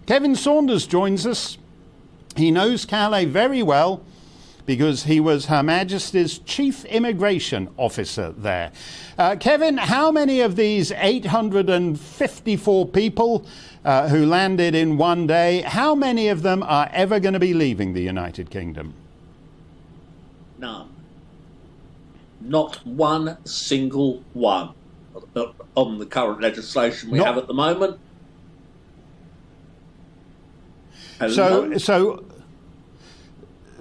Kevin Saunders joins us. He knows Calais very well because he was Her Majesty's Chief Immigration Officer there. Kevin, how many of these 854 people who landed in one day, how many of them are ever going to be leaving the United Kingdom? None. Not one single one on the current legislation we have at the moment.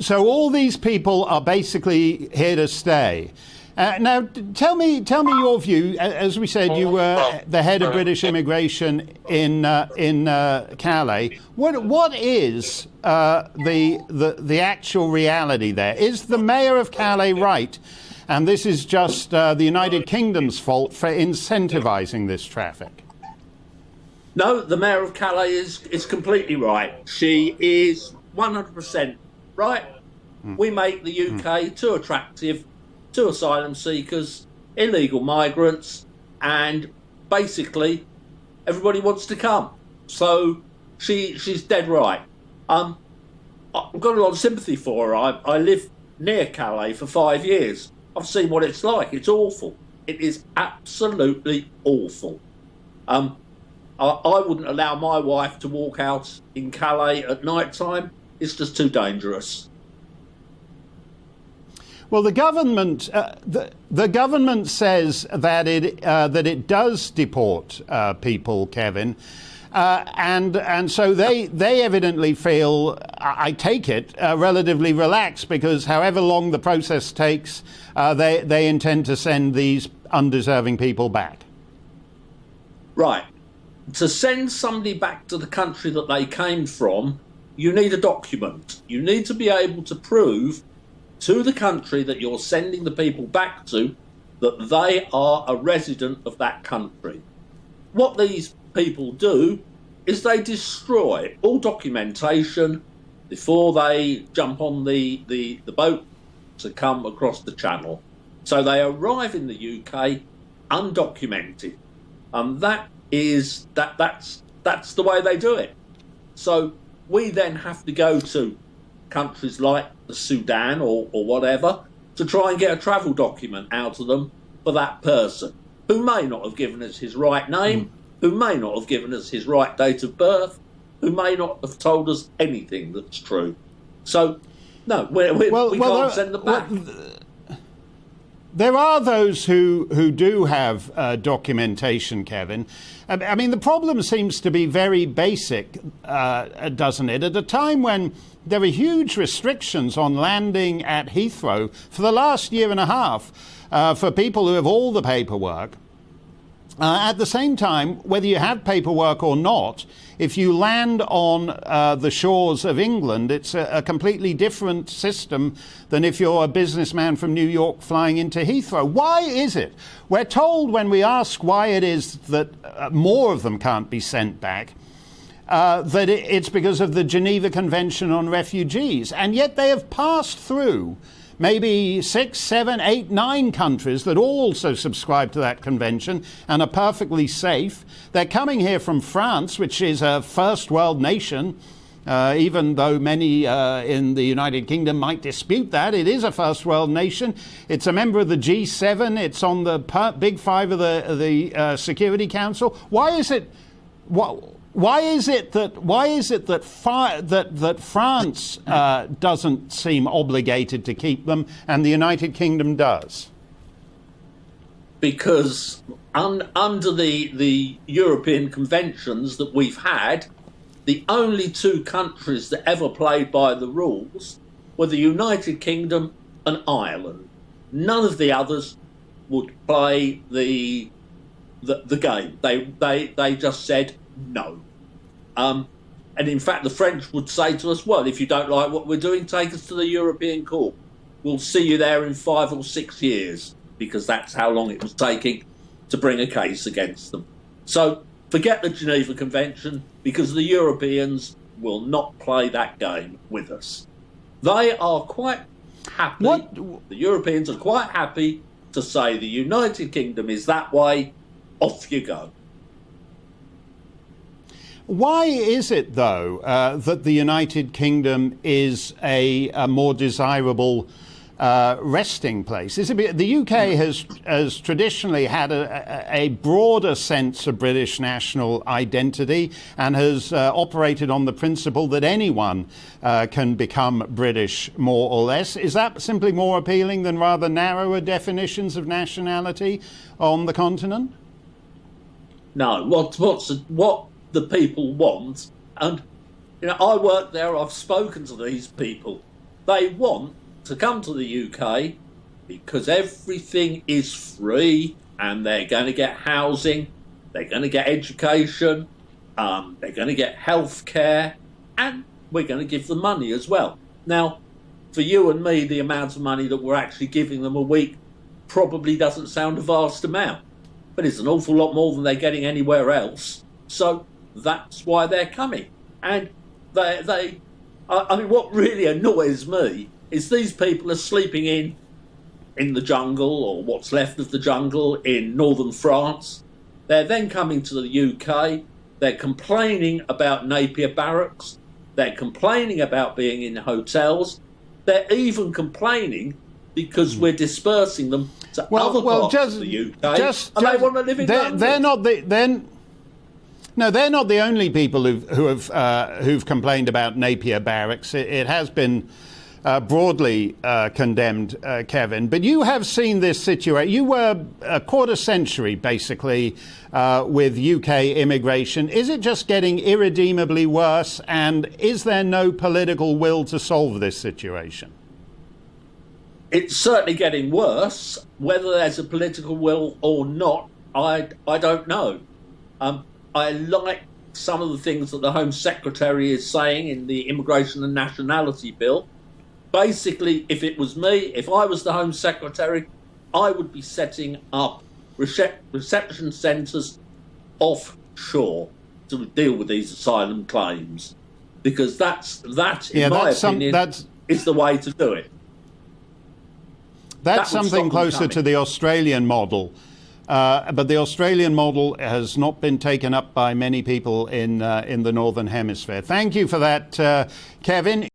So all these people are basically here to stay. Now, tell me your view. As we said, you were the head of British immigration in Calais. What is the actual reality there? Is the mayor of Calais right? And this is just the United Kingdom's fault for incentivising this traffic? No, the mayor of Calais is completely right. She is 100% right. We make the UK too attractive to asylum seekers, illegal migrants, and basically everybody wants to come. So she's dead right. I've got a lot of sympathy for her. I lived near Calais for 5 years. I've seen what it's like. It's awful. It is absolutely awful. I wouldn't allow my wife to walk out in Calais at night time. It's just too dangerous. Well, the government the government says that it does deport people, Kevin, and so they evidently feel, I take it, relatively relaxed, because however long the process takes, they intend to send these undeserving people back. Right. To send somebody back to the country that they came from, you need a document. You need to be able to prove to the country that you're sending the people back to that they are a resident of that country. What these people do is they destroy all documentation before they jump on the boat to come across the channel. So they arrive in the UK undocumented. That's the way they do it. So we then have to go to countries like the Sudan or whatever to try and get a travel document out of them for that person, who may not have given us his right name, who may not have given us his right date of birth, who may not have told us anything that's true. So, no, we can't send them back. There are those who do have documentation, Kevin. I mean, the problem seems to be very basic, doesn't it? At a time when there are huge restrictions on landing at Heathrow for the last year and a half for people who have all the paperwork. At the same time, whether you have paperwork or not, if you land on the shores of England, it's a completely different system than if you're a businessman from New York flying into Heathrow. Why is it? We're told when we ask why it is that more of them can't be sent back, that it's because of the Geneva Convention on Refugees, and yet they have passed through maybe 6, 7, 8, 9 countries that also subscribe to that convention and are perfectly safe. They're coming here from France, which is a first world nation, even though many in the United Kingdom might dispute that. It is a first world nation. It's a member of the G7. It's on the Big Five of the Security Council. Why is it that France doesn't seem obligated to keep them and the United Kingdom does? Because under the European conventions that we've had, the only 2 countries that ever played by the rules were the United Kingdom and Ireland. None of the others would play the game. They just said no. And in fact, the French would say to us, well, if you don't like what we're doing, take us to the European Court. We'll see you there in 5 or 6 years, because that's how long it was taking to bring a case against them. So forget the Geneva Convention, because the Europeans will not play that game with us. They are quite happy, the Europeans are quite happy to say the United Kingdom is that way, off you go. Why is it, though, that the United Kingdom is a more desirable resting place? Is it, the UK has traditionally had a broader sense of British national identity and has operated on the principle that anyone can become British more or less. Is that simply more appealing than rather narrower definitions of nationality on the continent? No, what the people want, and I work there, I've spoken to these people, they want to come to the UK because everything is free and they're going to get housing, they're going to get education, they're going to get health care, and we're going to give them money as well. Now, for you and me, the amount of money that we're actually giving them a week probably doesn't sound a vast amount, but it's an awful lot more than they're getting anywhere else. So that's why they're coming. And I mean, what really annoys me is these people are sleeping in the jungle, or what's left of the jungle, in northern France. They're then coming to the UK. They're complaining about Napier barracks. They're complaining about being in hotels. They're even complaining because we're dispersing them to other parts of the UK, and they want to live in London. They're not the only people who've complained about Napier barracks. It has been broadly condemned, Kevin. But you have seen this situation. You were a quarter century, basically, with UK immigration. Is it just getting irredeemably worse? And is there no political will to solve this situation? It's certainly getting worse. Whether there's a political will or not, I don't know. I like some of the things that the Home Secretary is saying in the Immigration and Nationality Bill. Basically, if it was me, if I was the Home Secretary, I would be setting up reception centres offshore to deal with these asylum claims, because that in my opinion, is the way to do it. That's something closer to the Australian model. But the Australian model has not been taken up by many people in the Northern Hemisphere. Thank you for that, Kevin.